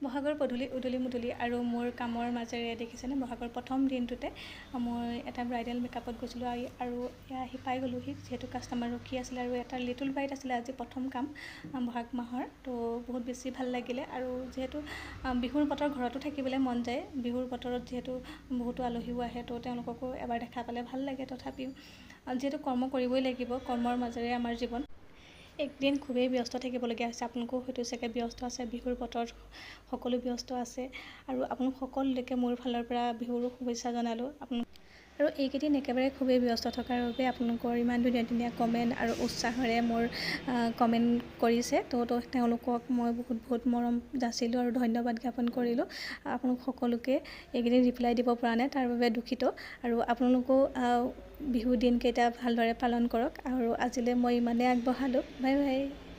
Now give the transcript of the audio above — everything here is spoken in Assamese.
বহাগৰ পদূলি উদুলি মুদুলি আৰু মোৰ কামৰ মাজেৰে দেখিছেনে বহাগৰ প্ৰথম দিনটোতে মই এটা ব্ৰাইডেল মেকআপত গৈছিলোঁ আৰু আহি পাই গ'লোহি যিহেতু কাষ্টমাৰ ৰখি আছিলে আৰু এটা লিটল ব্ৰাইড আছিলে আজি প্ৰথম কাম বহাগ মাহৰ তো বহুত বেছি ভাল লাগিলে আৰু যিহেতু বিহুৰ বতৰ ঘৰতো থাকিবলৈ মন যায় বিহুৰ বতৰত যিহেতু বহুতো আলহীও আহে তো তেওঁলোককো এবাৰ দেখা পালে ভাল লাগে তথাপিও যিহেতু কৰ্ম কৰিবই লাগিব কৰ্মৰ মাজেৰে আমাৰ জীৱন একদিন খুবেই ব্যস্ত থাকিবলগীয়া হৈছে আপোনালোকেও হয়তো চাগে ব্যস্ত আছে বিহুৰ বতৰত সকলো ব্যস্ত আছে আৰু আপোনালোক সকলোলৈকে মোৰ ফালৰ পৰা বিহুৰ শুভেচ্ছা জনালোঁ আৰু এইকেইদিন একেবাৰে খুবেই ব্যস্ত থকাৰ বাবে আপোনালোকৰ ইমান ধুনীয়া ধুনীয়া কমেণ্ট আৰু উৎসাহেৰে মোৰ কমেণ্ট কৰিছে তো তেওঁলোকক মই বহুত মৰম যাচিলোঁ আৰু ধন্যবাদ জ্ঞাপন কৰিলোঁ আপোনালোক সকলোকে এইকেইদিন ৰিপ্লাই দিব পৰা নাই তাৰ বাবে দুখিত আৰু আপোনালোকেও বিহু দিনকেইটা ভালদৰে পালন কৰক আৰু আজিলৈ মই ইমানেই আগবঢ়ালোঁ বাই বাই